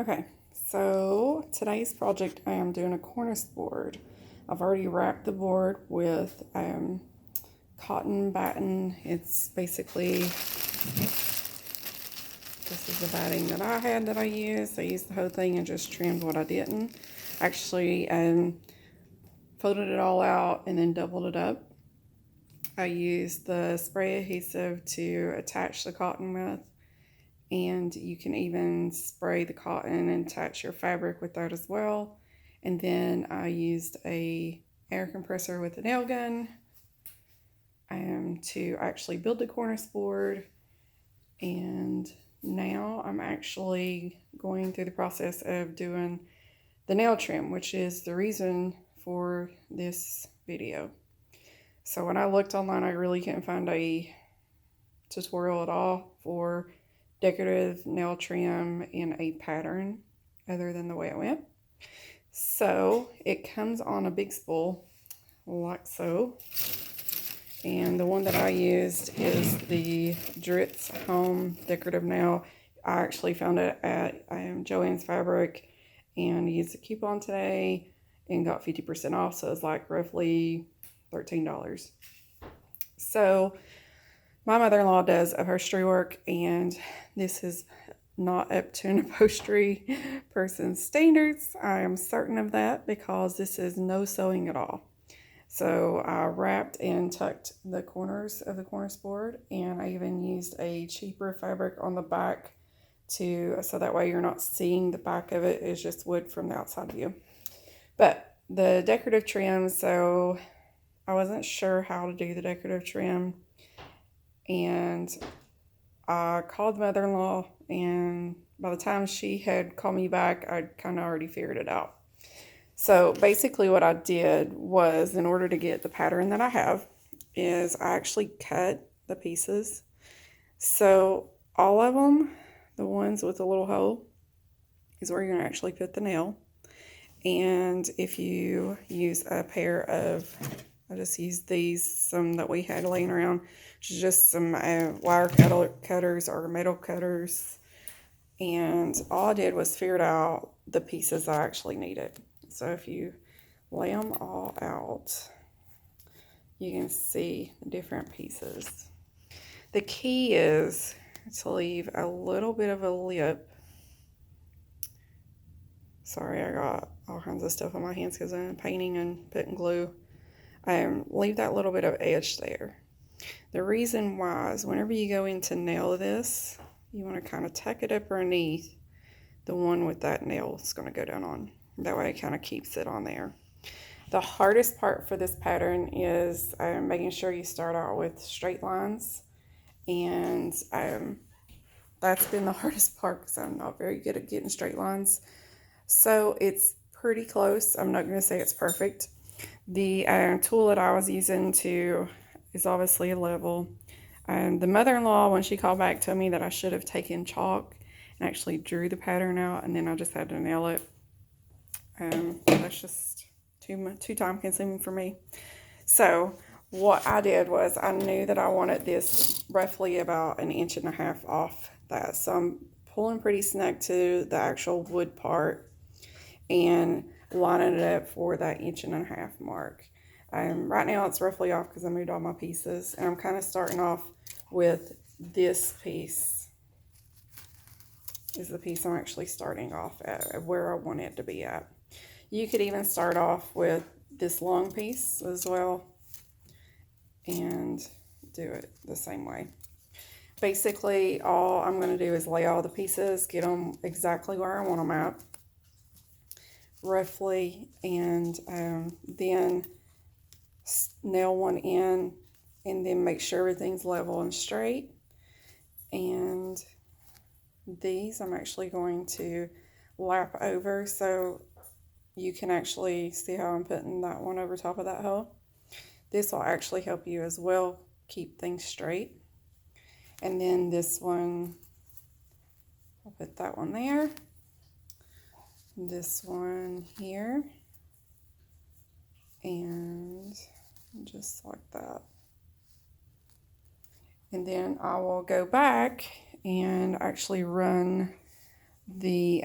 Okay, so today's project I am doing a cornice board. I've already wrapped the board with cotton batting. It's basically, this is the batting that I had that I used. I used the whole thing and just trimmed what I didn't. Actually folded it all out and then doubled it up. I used the spray adhesive to attach the cotton with, and you can even spray the cotton and attach your fabric with that as well. And then I used a air compressor with a nail gun to actually build the cornice board. And now I'm actually going through the process of doing the nail trim, which is the reason for this video. So when I looked online, I really couldn't find a tutorial at all for decorative nail trim in a pattern other than the way it went. So it comes on a big spool like so, and the one that I used is the Dritz Home Decorative Nail. I actually found it at Joann's Fabric and used a coupon today and got 50% off, so it's like roughly $13. So my mother-in-law does upholstery work, and this is not up to an upholstery person's standards. I am certain of that because this is no sewing at all. So I wrapped and tucked the corners of the cornice board, and I even used a cheaper fabric on the back so that way you're not seeing the back of it. It's just wood from the outside view. But the decorative trim, so I wasn't sure how to do the decorative trim, and I called mother-in-law, and by the time she had called me back, I'd kind of already figured it out. So basically what I did was, in order to get the pattern that I have, is I actually cut the pieces. So all of them, the ones with a little hole, is where you're going to actually put the nail. And if you use a pair of, I just used these, some that we had laying around, just some wire cutters or metal cutters. And all I did was figured out the pieces I actually needed. So if you lay them all out, you can see the different pieces. The key is to leave a little bit of a lip. Sorry, I got all kinds of stuff on my hands because I'm painting and putting glue. Leave that little bit of edge there. The reason why is whenever you go in to nail this, you want to kind of tuck it up underneath the one with that nail is going to go down on. That way it kind of keeps it on there. The hardest part for this pattern is making sure you start out with straight lines. And that's been the hardest part because I'm not very good at getting straight lines. So it's pretty close. I'm not going to say it's perfect. The tool that I was using is obviously a level. The mother-in-law, when she called back, told me that I should have taken chalk and actually drew the pattern out, and then I just had to nail it. That's just too time consuming for me. So what I did was I knew that I wanted this roughly about 1.5 inches off that. So I'm pulling pretty snug to the actual wood part and lining it up for that 1.5 inch mark. Right now it's roughly off because I moved all my pieces, and I'm kind of starting off with this piece. Is the piece I'm actually starting off at, where I want it to be at. You could even start off with this long piece as well and do it the same way. Basically, all I'm going to do is lay all the pieces, get them exactly where I want them at, roughly, and then nail one in, and then make sure everything's level and straight. And these I'm actually going to lap over so you can actually see how I'm putting that one over top of that hole. This will actually help you as well keep things straight. And then this one, I'll put that one there. This one here. And just like that. And then I will go back and actually run the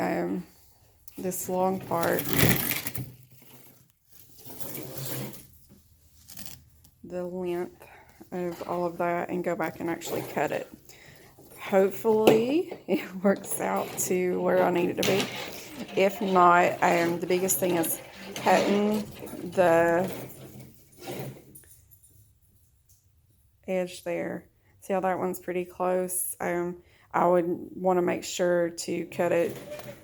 this long part, the length of all of that, and go back and actually cut it. Hopefully it works out to where I need it to be. If not, the biggest thing is cutting the edge there. See how that one's pretty close? I would want to make sure to cut it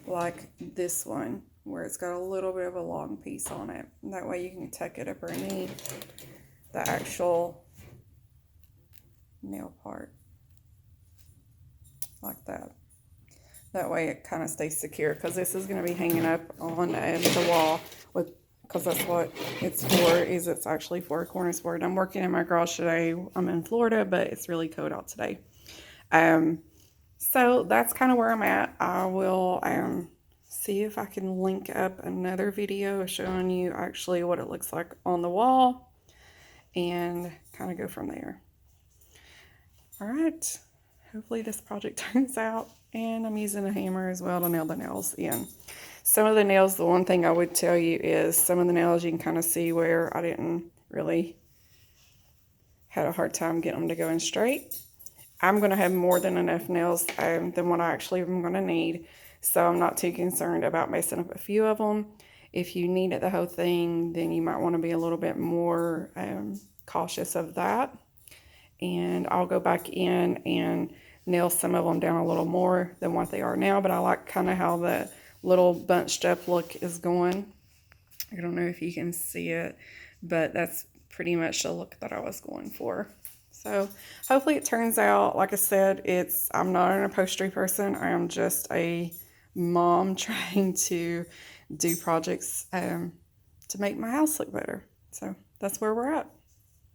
like this one, where it's got a little bit of a long piece on it. And that way you can tuck it up underneath the actual nail part, like that. That way it kind of stays secure, because this is going to be hanging up on the wall, with because that's what it's for. Is it's actually for a cornice board. I'm working in my garage today. I'm in Florida, but it's really cold out today. So that's kind of where I'm at. I will see if I can link up another video showing you actually what it looks like on the wall, and kind of go from there. All right. Hopefully this project turns out, and I'm using a hammer as well to nail the nails in. Some of the nails, the one thing I would tell you is some of the nails you can kind of see where I didn't really had a hard time getting them to go in straight. I'm going to have more than enough nails than what I actually am going to need, so I'm not too concerned about messing up a few of them. If you need it the whole thing, then you might want to be a little bit more cautious of that. And I'll go back in and nail some of them down a little more than what they are now, but I like kind of how the little bunched up look is going. I don't know if you can see it, but that's pretty much the look that I was going for. So hopefully it turns out. Like I said, I'm not an upholstery person. I am just a mom trying to do projects to make my house look better. So that's where we're at.